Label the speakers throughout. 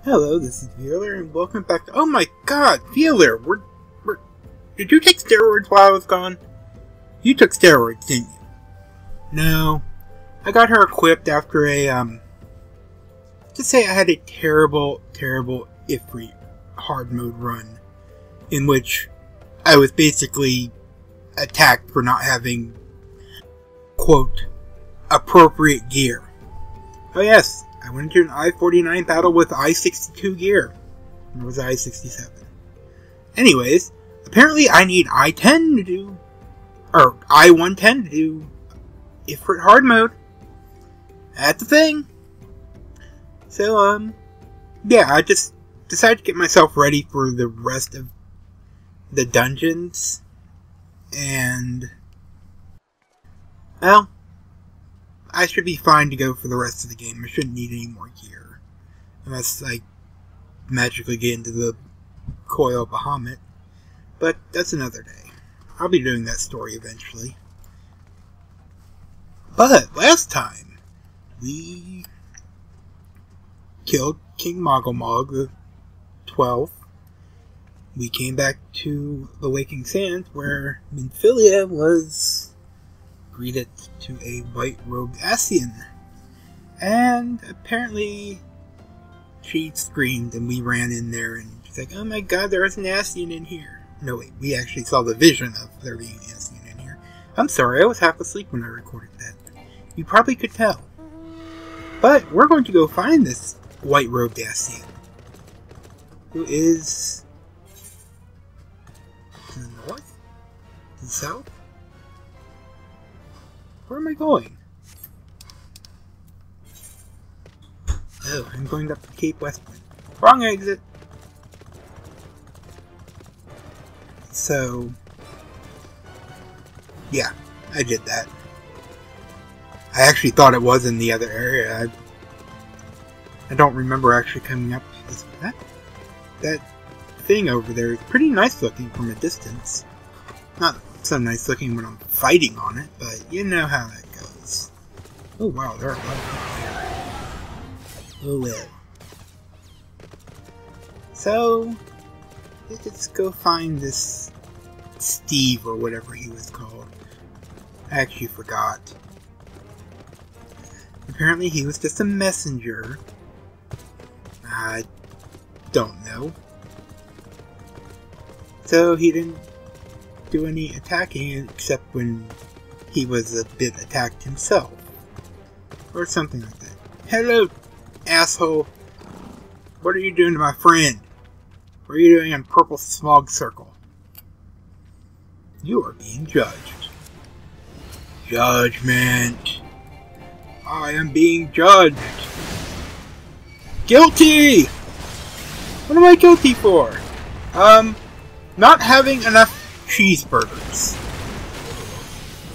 Speaker 1: Hello, this is Wheeler, and welcome back to— Oh my god, Wheeler! Did you take steroids while I was gone? You took steroids, didn't you? No. I got her equipped after to say I had a terrible Ifrit hard mode run, in which I was basically attacked for not having, quote, appropriate gear. Oh yes, I went into an I-49 battle with I-62 gear. Or was it I-67? Anyways, apparently I need I-10 to do, or I-110 to do Ifrit hard mode. That's the thing. So, yeah, I just decided to get myself ready for the rest of the dungeons. And, well, I should be fine to go for the rest of the game. I shouldn't need any more gear. Unless I magically get into the Coil Bahamut. But that's another day. I'll be doing that story eventually. But last time, we killed King Mogglmog the 12th. We came back to the Waking Sands where Minfilia was greeted to a white-robed Ascian. And apparently she screamed and we ran in there and she's like, oh my god, there's an Ascian in here. No wait, we actually saw the vision of there being an Ascian in here. I'm sorry, I was half asleep when I recorded that. You probably could tell. But we're going to go find this white-robed Ascian, who is to the north? To the south? Where am I going? Oh, I'm going up to Cape Westwind. Wrong exit! So, yeah, I did that. I actually thought it was in the other area. I don't remember actually coming up to this. That thing over there is pretty nice looking from a distance. Not so nice looking when I'm fighting on it, but you know how that goes. Oh wow, there are a lot of people here. Oh well. So, let's go find this Steve or whatever he was called. I actually forgot. Apparently he was just a messenger. I don't know. So he didn't do any attacking except when he was a bit attacked himself. Or something like that. Hello, asshole. What are you doing to my friend? What are you doing in Purple Smog Circle? You are being judged. Judgment. I am being judged. Guilty! What am I guilty for? Not having enough cheeseburgers.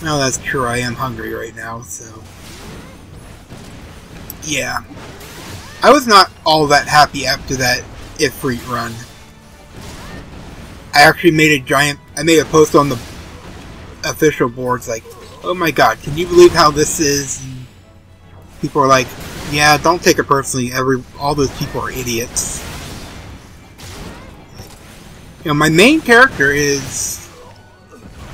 Speaker 1: Well, that's true. I am hungry right now, so... yeah. I was not all that happy after that Ifrit run. I actually made I made a post on the official boards like, oh my god, can you believe how this is? And people are like, yeah, don't take it personally, all those people are idiots. You know, my main character is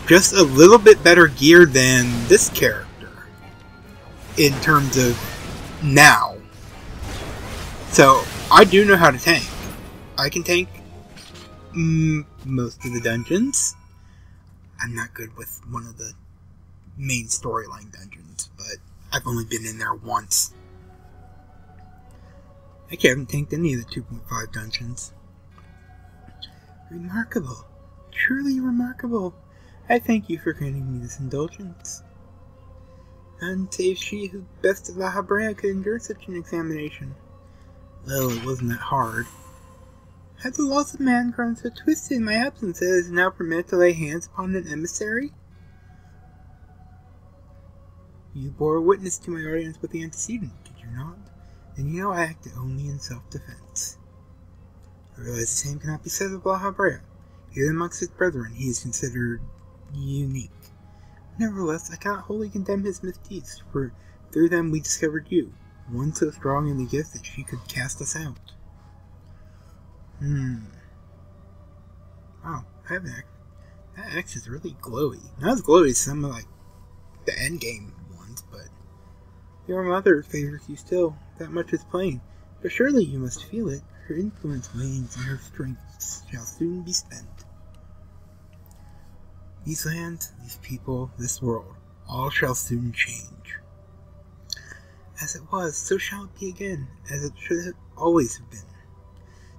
Speaker 1: just a little bit better geared than this character in terms of now. So, I do know how to tank. I can tank most of the dungeons. I'm not good with one of the main storyline dungeons, but I've only been in there once. I haven't tanked any of the 2.5 dungeons. Remarkable. Truly remarkable. I thank you for granting me this indulgence. None save she who best of La Habrea could endure such an examination. Well, it wasn't that hard. Had the laws of man grown so twisted in my absence that it is now permitted to lay hands upon an emissary? You bore witness to my audience with the antecedent, did you not? Then you know I acted only in self-defense. I realize the same cannot be said of La Habrea. Even amongst his brethren, he is considered unique. Nevertheless, I cannot wholly condemn his misdeeds, for through them we discovered you, one so strong in the gift that she could cast us out. Oh, I have that. That X is really glowy. Not as glowy as some of like the endgame ones, but your mother favors you still. That much is plain. But surely you must feel it. Her influence wanes and her strength shall soon be spent. These lands, these people, this world, all shall soon change. As it was, so shall it be again, as it should have always have been.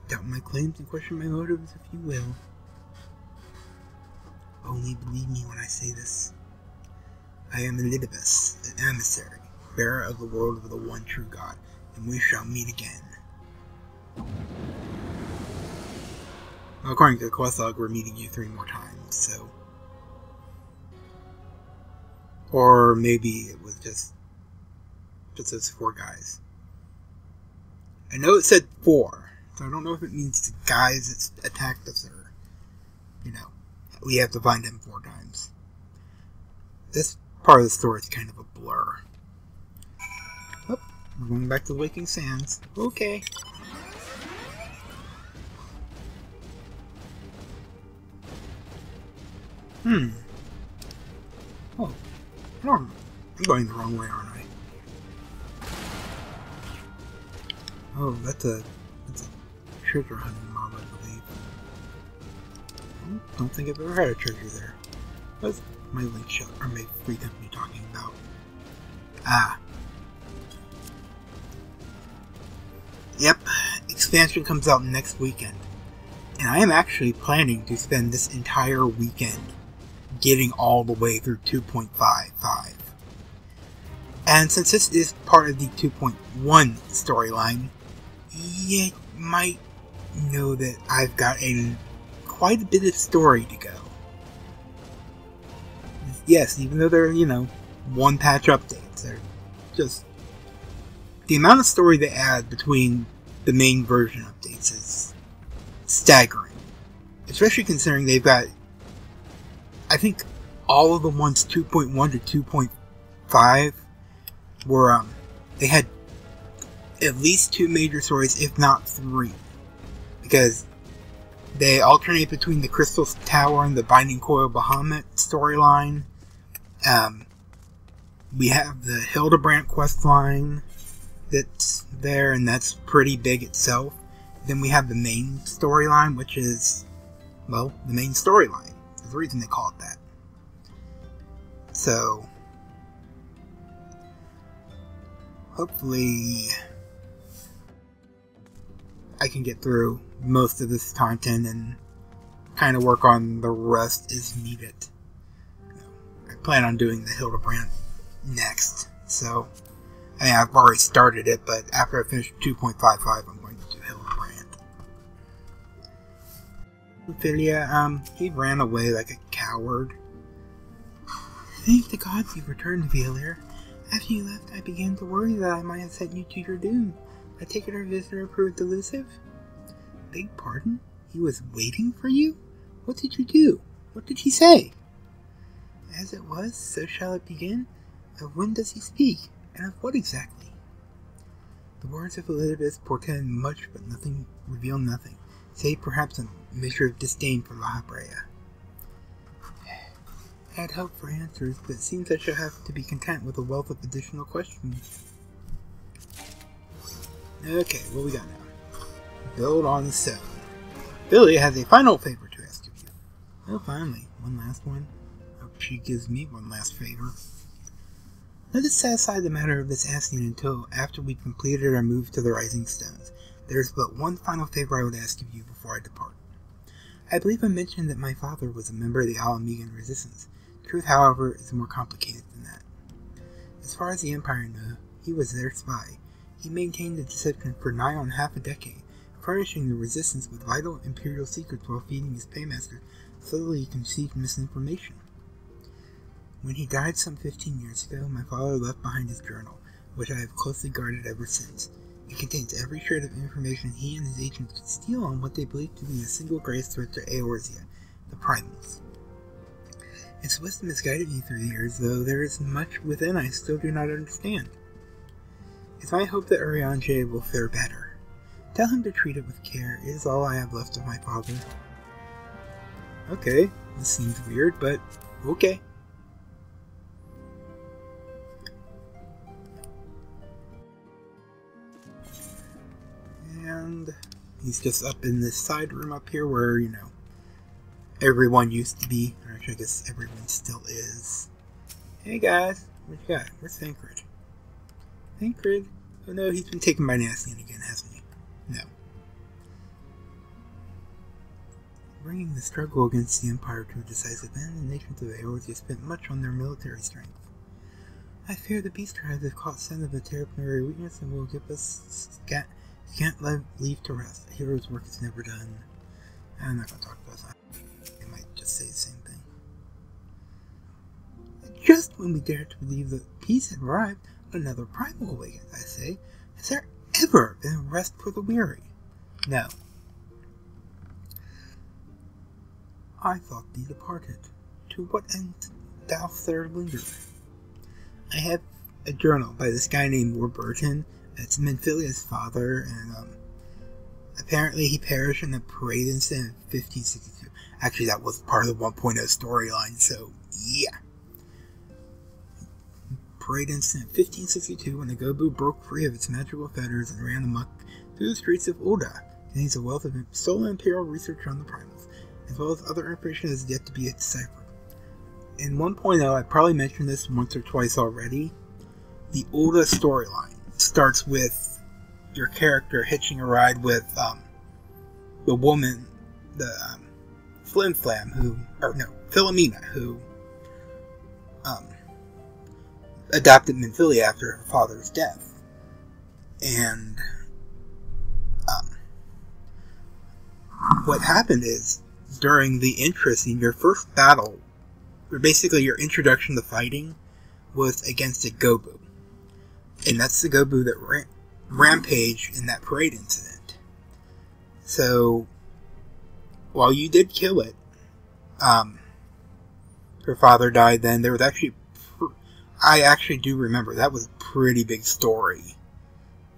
Speaker 1: Doubt my claims and question my motives if you will. Only believe me when I say this. I am Elidibus, an emissary, bearer of the world of the one true God, and we shall meet again. Well, according to the quest log, we're meeting you 3 more times, so... Or maybe it was just those 4 guys. I know it said 4, so I don't know if it means the guys that attacked us or, we have to find them 4 times. This part of the story is kind of a blur. Oh, we're going back to the Waking Sands. Okay. Oh, I'm going the wrong way, aren't I? Oh, that's a treasure hunting mob, I believe. I don't think I've ever had a treasure there. What's my link show or my free company talking about? Yep, expansion comes out next weekend. And I am actually planning to spend this entire weekend getting all the way through 2.55. And since this is part of the 2.1 storyline, you might know that I've got quite a bit of story to go. Yes, even though they're, one patch updates, they're just... The amount of story they add between the main version updates is staggering. Especially considering they've got, I think, all of the ones 2.1 to 2.5 were, they had at least 2 major stories, if not 3. Because they alternate between the Crystal Tower and the Binding Coil Bahamut storyline. We have the Hildebrand questline that's there, and that's pretty big itself. Then we have the main storyline, which is, well, the main storyline. There's a reason they call it that. So, hopefully I can get through most of this content and kind of work on the rest as needed. I plan on doing the Hildebrand next, so I've already started it, but after I finish 2.55 I'm going to do Hildebrand. Ophelia, he ran away like a coward. Thank the gods you returned, Velir. After you left, I began to worry that I might have sent you to your doom. I take it our visitor proved elusive? Beg pardon? He was waiting for you? What did you do? What did he say? As it was, so shall it begin. Of when does he speak, and of what exactly? The words of Elizabeth portend much, but nothing reveal nothing, save perhaps a measure of disdain for La Brea. I had hoped for answers, but it seems I shall have to be content with a wealth of additional questions. Okay, what we got now? Build on the stone. Billy has a final favor to ask of you. Oh, finally, one last one. Hope she gives me one last favor. Let us set aside the matter of this Ascian until after we've completed our move to the Rising Stones. There is but one final favor I would ask of you before I depart. I believe I mentioned that my father was a member of the Alamegan Resistance. Truth, however, is more complicated than that. As far as the Empire knew, he was their spy. He maintained the deception for nigh on half a decade, furnishing the Resistance with vital Imperial secrets while feeding his paymaster slowly conceived misinformation. When he died some 15 years ago, my father left behind his journal, which I have closely guarded ever since. It contains every shred of information he and his agents could steal on what they believed to be a single greatest threat to Eorzea, the Primals. Its wisdom has guided me through the years, though there is much within I still do not understand. It's my hope that Urianger will fare better. Tell him to treat it with care. It is all I have left of my father. Okay, this seems weird, but okay. And he's just up in this side room up here where, you know, everyone used to be. Or actually, I guess everyone still is. Hey guys, what you got? Where's Thancred? Thancred? Oh no, he's been taken by Ascian again, hasn't he? No. Bringing the struggle against the Empire to a decisive end, the nations of Eorzea spent much on their military strength. I fear the beast tribes have caught scent of a temporary weakness and will give us scant leave to rest. A hero's work is never done. I'm not going to talk about that. They might just say the same thing. Just when we dared to believe that peace had arrived, another primal awakens, I say. Has there ever been a rest for the weary? No. I thought thee departed. To what end dost thou linger? I have a journal by this guy named Warburton. It's Minfilia's father, and apparently he perished in a parade incident in 1562. Actually, that was part of the 1.0 storyline, so yeah. Parade incident in 1562 when the Gobu broke free of its magical fetters and ran amok through the streets of Ul'dah. Contains a wealth of stolen imperial research on the primals, as well as other information that is yet to be deciphered. In 1.0, I probably mentioned this once or twice already. The Ul'dah storyline starts with your character hitching a ride with the woman, the Flim-Flam, Philomena, who adopted Minfilia after her father's death. And what happened is, during the interest in your first battle, or basically your introduction to fighting, was against a Gobu. And that's the Gobu that rampaged in that parade incident. So, while you did kill it, her father died then. There was actually, I actually do remember, that was a pretty big story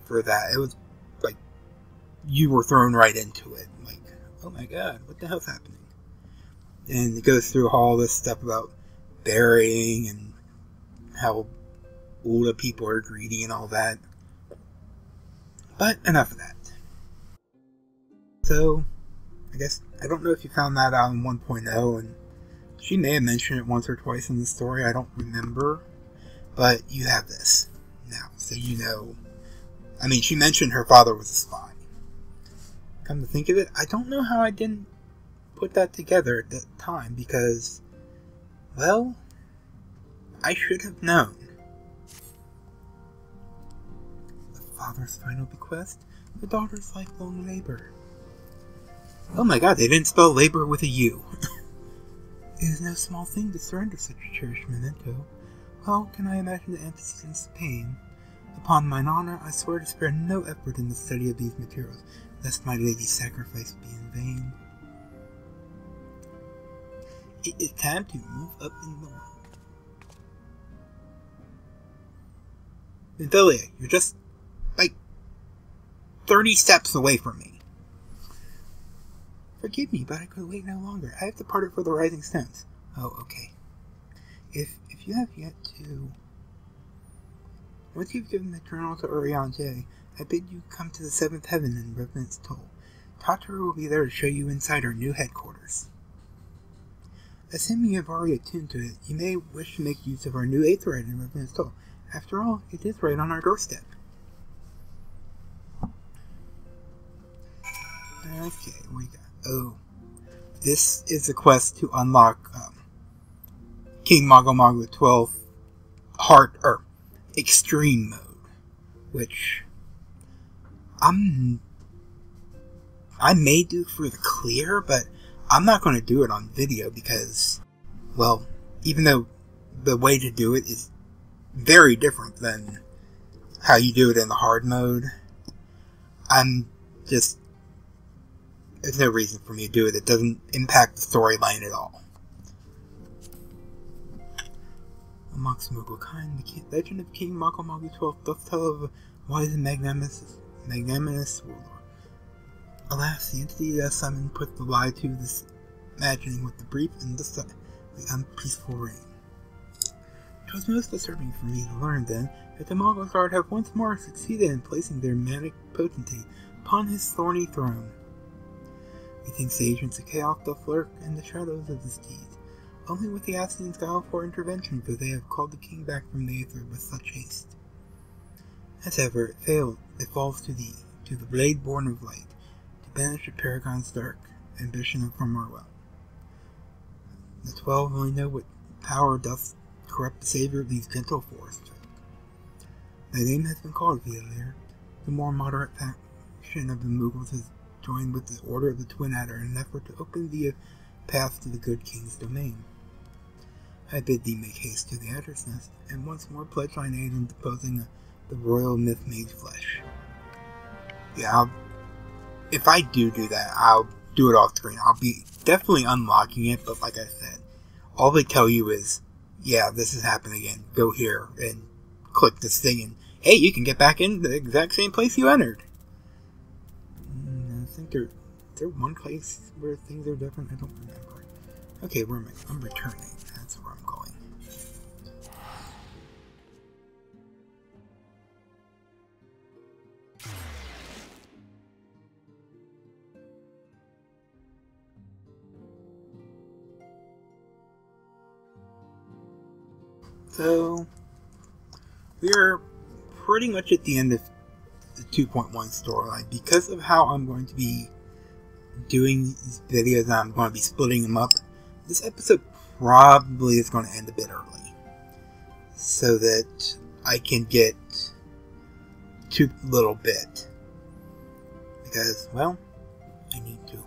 Speaker 1: for that. It was like, you were thrown right into it. Like, oh my god, what the hell's happening? And it goes through all this stuff about burying and how Ul'dah people are greedy and all that. But enough of that. So, I guess, I don't know if you found that out in 1.0, and she may have mentioned it once or twice in the story, I don't remember. But you have this now, so you know. I mean, she mentioned her father was a spy. Come to think of it, I don't know how I didn't put that together at that time, because, well, I should have known. The father's final bequest, the daughter's lifelong labor. Oh my god, they didn't spell labor with a U. It is no small thing to surrender such a cherished memento. How can I imagine the antecedents of pain? Upon mine honor, I swear to spare no effort in the study of these materials, lest my lady's sacrifice be in vain. It is time to move up in the world. Minfilia, you're just, like, 30 steps away from me. Forgive me, but I could wait no longer. I have departed for the Rising Stones. Oh, okay. If you have yet to... Once you've given the journal to Urianger, I bid you come to the 7th heaven in Revenant's Toll. Tataru will be there to show you inside our new headquarters. Assuming you have already attuned to it, you may wish to make use of our new 8th right in Revenant's Toll. After all, it is right on our doorstep. Okay, what we got? Oh, this is a quest to unlock King Mago-Mago 12 Extreme mode, which I may do for the clear, but I'm not going to do it on video because, well, even though the way to do it is very different than how you do it in the hard mode, there's no reason for me to do it. It doesn't impact the storyline at all. Amongst Mugokind, the legend of King Mago-Mago 12 doth tell of a wise and magnanimous warlord, Alas, the entity that summoned put the lie to this imagining with the brief and the unpeaceful reign. It was most disturbing for me to learn, then, that the Mongol Guard have once more succeeded in placing their manic potentate upon his thorny throne. Methinks the agents of chaos doth lurk in the shadows of this deed. Only with the Ascians guile for intervention, for they have called the king back from the aether with such haste. As ever, it failed. It falls to thee, to the blade born of light, to banish the paragon's dark ambition from our realm. The 12 only know what power doth corrupt the savior of these gentle forest folk. Thy name has been called, Urianger. The more moderate faction of the Mughals has joined with the Order of the Twin Adder in an effort to open thee a path to the good king's domain. I bid thee make haste to the Adder's Nest, and once more pledge thine aid in deposing the royal myth-made flesh. Yeah, if I do that, I'll do it off screen. I'll be definitely unlocking it, but like I said, all they tell you is, yeah, this is happening again. Go here and click this thing, and hey, you can get back in the exact same place you entered. I think there's one place where things are different. I don't remember. Okay, where am I? I'm returning. That's where I'm going. So, we are pretty much at the end of the 2.1 storyline. Because of how I'm going to be doing these videos, I'm going to be splitting them up. This episode probably is going to end a bit early, so that I can get to a little bit. Because, well, I need to.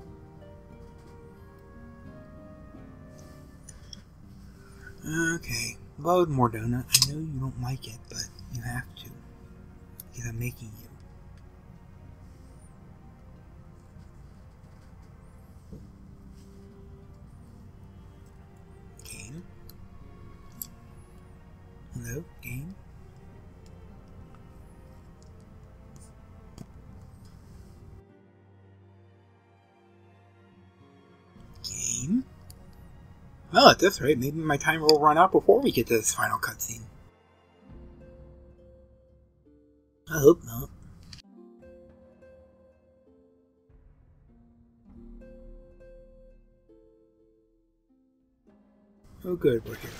Speaker 1: Okay. Load Mordona. I know you don't like it, but you have to. Because I'm making you. Game. Hello, game. Game. Well, at this rate, maybe my timer will run out before we get to this final cutscene. I hope not. Oh good, we're here.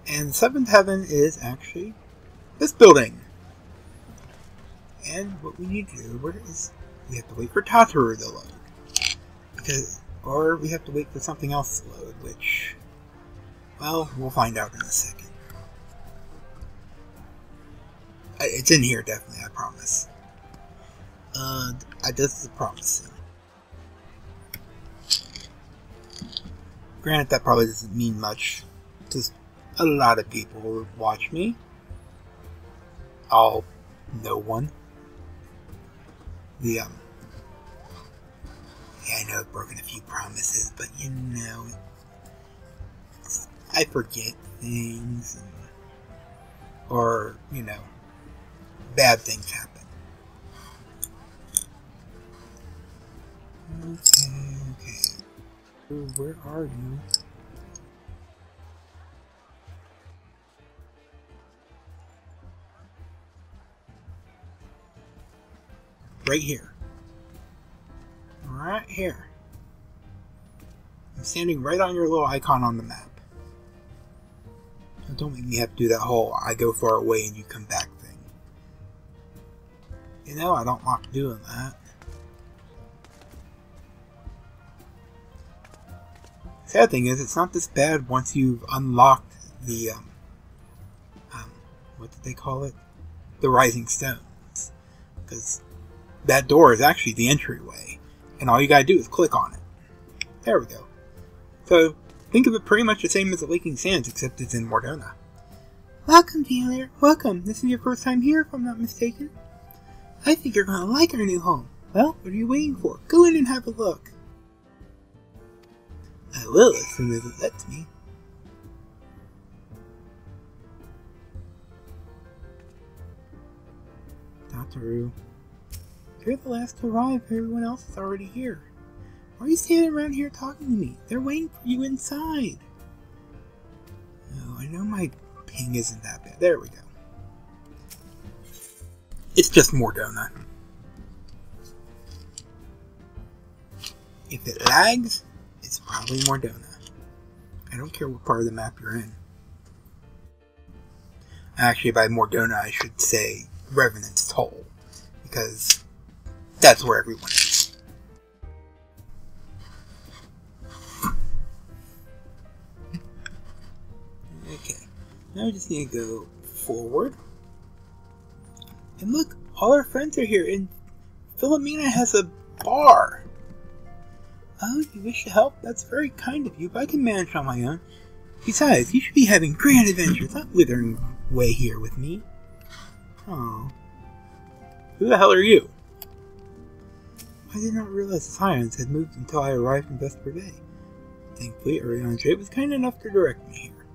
Speaker 1: And 7th Heaven is actually this building. And what we need to do is we have to wait for Tataru to load. Or we have to wait for something else to load, which, well, we'll find out in a second. It's in here, definitely, I promise. I just the promise. Granted, that probably doesn't mean much. Just a lot of people who watch me. No one. Yeah, I know I've broken a few promises, but you know, I forget things, or, you know, bad things happen. Okay. Where are you? Right here. Right here. I'm standing right on your little icon on the map. So don't make me have to do that whole I go far away and you come back thing. You know, I don't like doing that. Sad thing is, it's not this bad once you've unlocked the, what did they call it? The Rising Stones. Because that door is actually the entryway. And all you gotta do is click on it. There we go. So, think of it pretty much the same as the Waking Sands, except it's in Mordona. Welcome, Urianger. Welcome. This is your first time here, if I'm not mistaken. I think you're gonna like our new home. Well, what are you waiting for? Go in and have a look. I will, as soon as it lets me. Tataru. You're the last to arrive. Everyone else is already here. Why are you standing around here talking to me? They're waiting for you inside. Oh, I know my ping isn't that bad. There we go. It's just more donut. If it lags, it's probably more donut. I don't care what part of the map you're in. Actually, by more donut, I should say Revenant's Toll, because that's where everyone is. Okay, now we just need to go forward. And look, all our friends are here, and Philomena has a bar. Oh, you wish to help? That's very kind of you, but I can manage on my own. Besides, you should be having grand adventures, not withering away here with me. Oh. Who the hell are you? I did not realize the Scions had moved until I arrived in Vesper Bay. Thankfully, Urianger was kind enough to direct me here.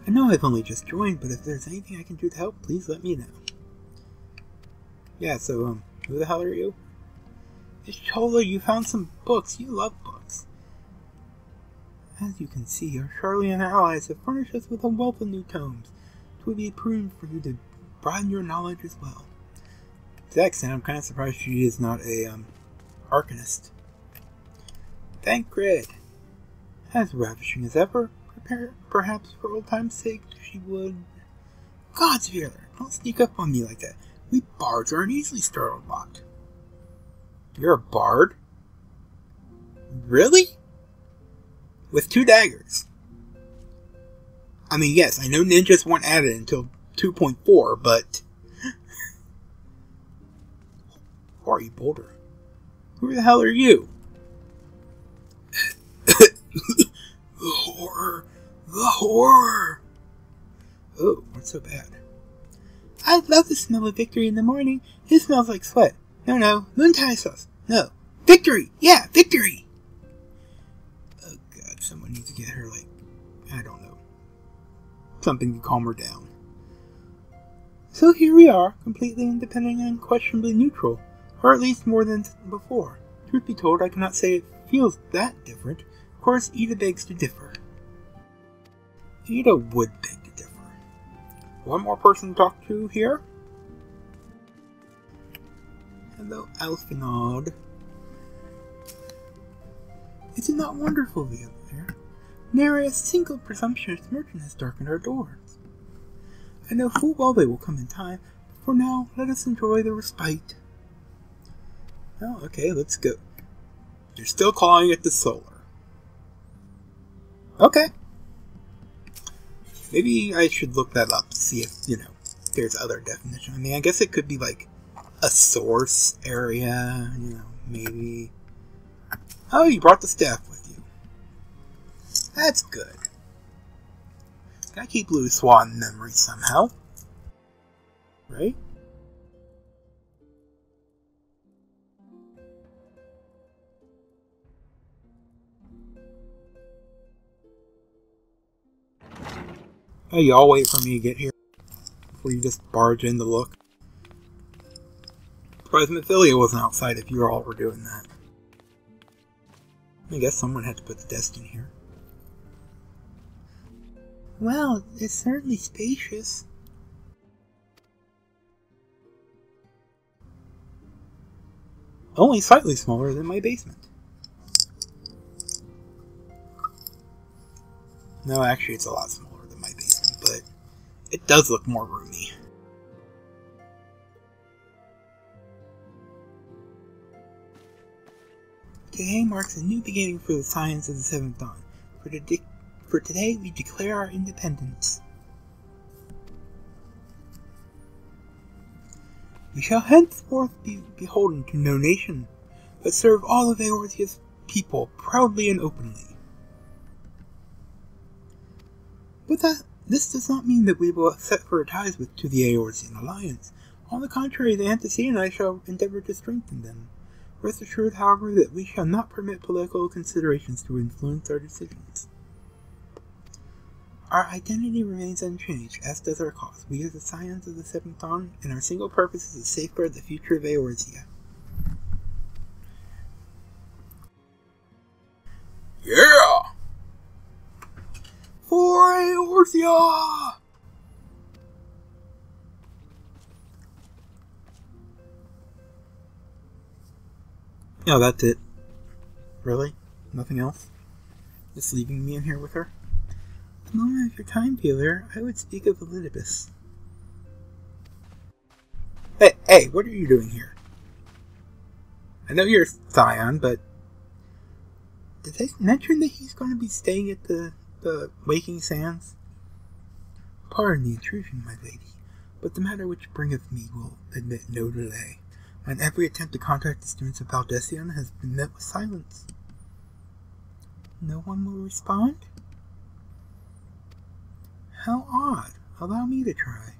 Speaker 1: I know I've only just joined, but if there's anything I can do to help, please let me know. Yeah, so, who the hell are you? It's Chola, you found some books. You love books. As you can see, our Charlian allies have furnished us with a wealth of new tomes. It would be prudent for you to broaden your knowledge as well. To that extent, I'm kind of surprised she is not a, arcanist. Thank Grid. As ravishing as ever, perhaps for old time's sake, she would... Gods, Veerler, don't sneak up on me like that. We bards are an easily startled lot. You're a bard? Really? With 2 daggers? I mean, yes, I know ninjas weren't added until 2.4, but... Who are you, Boulder? Who the hell are you? The horror! The horror! Oh, what's so bad? I love the smell of victory in the morning. It smells like sweat. No, Moontide sauce. No. Victory! Yeah, victory! Oh god, someone needs to get her, like, I don't know, something to calm her down. So here we are, completely independent and unquestionably neutral, or at least more than before. Truth be told, I cannot say it feels that different. Of course, Ida begs to differ. Ida would beg to differ. One more person to talk to here? Hello, Alfinod. Is it not wonderful, Veerler? Nary a single presumptuous merchant has darkened our doors. I know full well they will come in time, but for now, let us enjoy the respite. Oh, okay, let's go. You're still calling it the solar. Okay. Maybe I should look that up to see if, there's other definition. I mean, I guess it could be like a source area, maybe. Oh, you brought the staff with you. That's good. Gotta keep Blue Swan in memory somehow. Right? Oh, y'all wait for me to get here before you just barge in to look. Surprised Mephilia wasn't outside if you all were doing that. I guess someone had to put the desk in here. Well, it's certainly spacious. Only slightly smaller than my basement. No, actually it's a lot smaller than my basement, but it does look more roomy. Today marks a new beginning for the Scions of the Seventh Dawn. For today, we declare our independence. We shall henceforth be beholden to no nation, but serve all of Eorzea's people proudly and openly. But this does not mean that we will sever ties to the Eorzean alliance. On the contrary, the Antecedent and I shall endeavor to strengthen them. Rest assured, however, that we shall not permit political considerations to influence our decisions. Our identity remains unchanged, as does our cause. We are the Scions of the Seventh Dawn, and our single purpose is to safeguard the future of Eorzea. Yeah! For Eorzea! No, that's it. Really? Nothing else? Just leaving me in here with her? At the moment of your time, Peeler, I would speak of Elidibus. Hey, what are you doing here? I know you're Scion, but did they mention that he's going to be staying at the Waking Sands? Pardon the intrusion, my lady, but the matter which bringeth me will admit no delay, and every attempt to contact the students of Ascian has been met with silence. No one will respond? How odd. Allow me to try.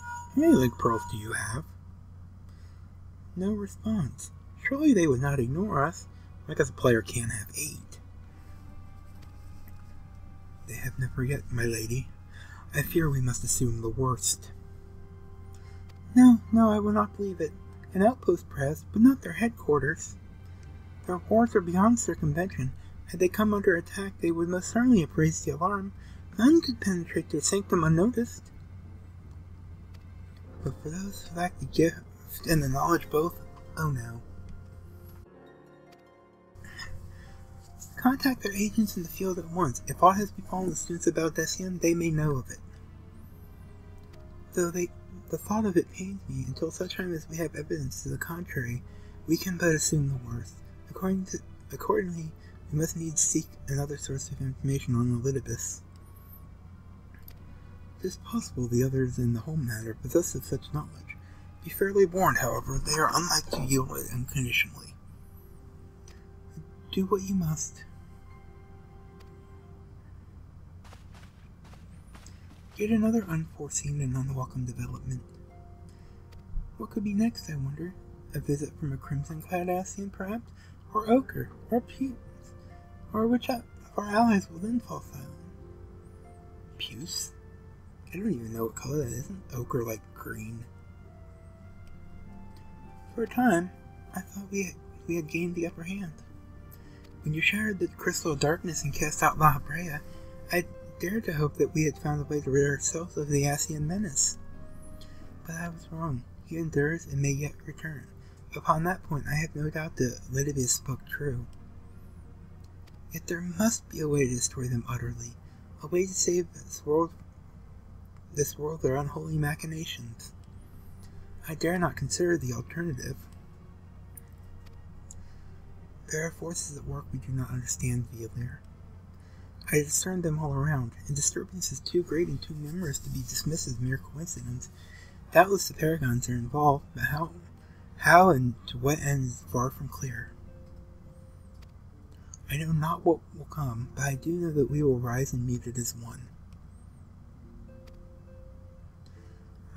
Speaker 1: How many leg pearls do you have? No response. Surely they would not ignore us. I guess a player can't have 8. They have never yet, my lady. I fear we must assume the worst. No, I will not believe it. An outpost, perhaps, but not their headquarters. Their wards are beyond circumvention. Had they come under attack, they would most certainly have raised the alarm. None could penetrate their sanctum unnoticed. But for those who lack the gift and the knowledge both, oh no. Contact their agents in the field at once. If aught has befallen the students of Ascian, they may know of it. Though the thought of it pains me, until such time as we have evidence to the contrary, we can but assume the worst. Accordingly, we must needs seek another source of information on Elidibus. It is possible the others in the whole matter possess of such knowledge. Be fairly warned, however, they are unlike to yield it unconditionally. Do what you must. Yet another unforeseen and unwelcome development. What could be next, I wonder? A visit from a crimson-clad Ascian, perhaps? Or ochre? Or puce? Or which of our allies will then fall silent? Puce? I don't even know what color that is. Isn't ochre like green? For a time, I thought we had gained the upper hand. When you shattered the crystal of darkness and cast out La Brea, I dared to hope that we had found a way to rid ourselves of the Ascian menace. But I was wrong. He endures and may yet return. Upon that point, I have no doubt that Elidibus spoke true. Yet there must be a way to destroy them utterly, a way to save this world their unholy machinations. I dare not consider the alternative. There are forces at work we do not understand, Veolir. I discern them all around, and disturbance is too great and too numerous to be dismissed as mere coincidence. Doubtless the Paragons are involved, but how and to what end is far from clear. I know not what will come, but I do know that we will rise and meet it as one.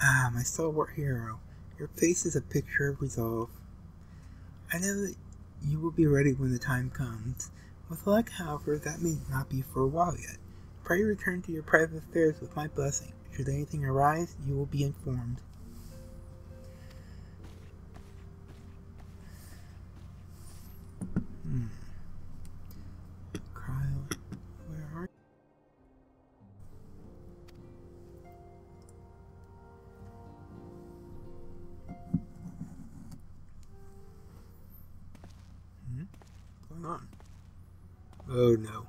Speaker 1: Ah, my stalwart hero, your face is a picture of resolve. I know that you will be ready when the time comes. With luck, however, that may not be for a while yet. Pray return to your private affairs with my blessing. Should anything arise, you will be informed. Cryo, where are you? What's going on? Oh no.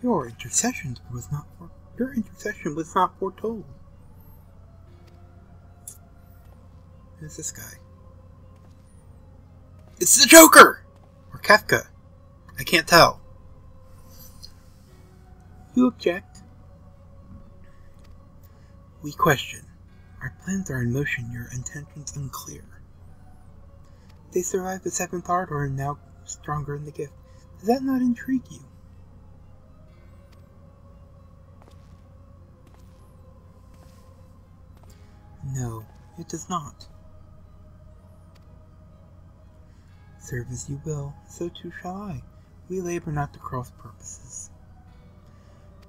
Speaker 1: Your intercession was not foretold. Who's this guy? It's the Joker! Or Kafka. I can't tell. You object? We question. Our plans are in motion, your intentions unclear. They survived the 7th art or are now stronger in the gift. Does that not intrigue you? No, it does not. Serve as you will, so too shall I. We labor not to cross purposes.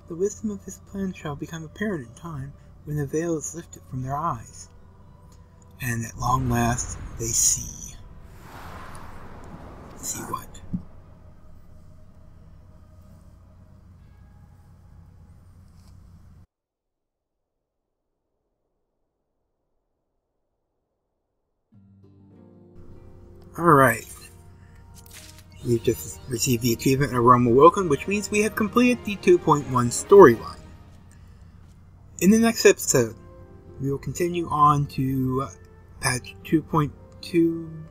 Speaker 1: The wisdom of this plan shall become apparent in time, when the veil is lifted from their eyes. And at long last, they see. See what? Alright. We've just received the achievement Aroma Welcome, which means we have completed the 2.1 storyline. In the next episode, we will continue on to patch 2.2.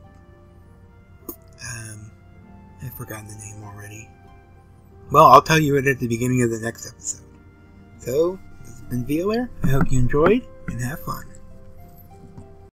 Speaker 1: I've forgotten the name already. Well, I'll tell you it at the beginning of the next episode. So, this has been Vealer. I hope you enjoyed, and have fun.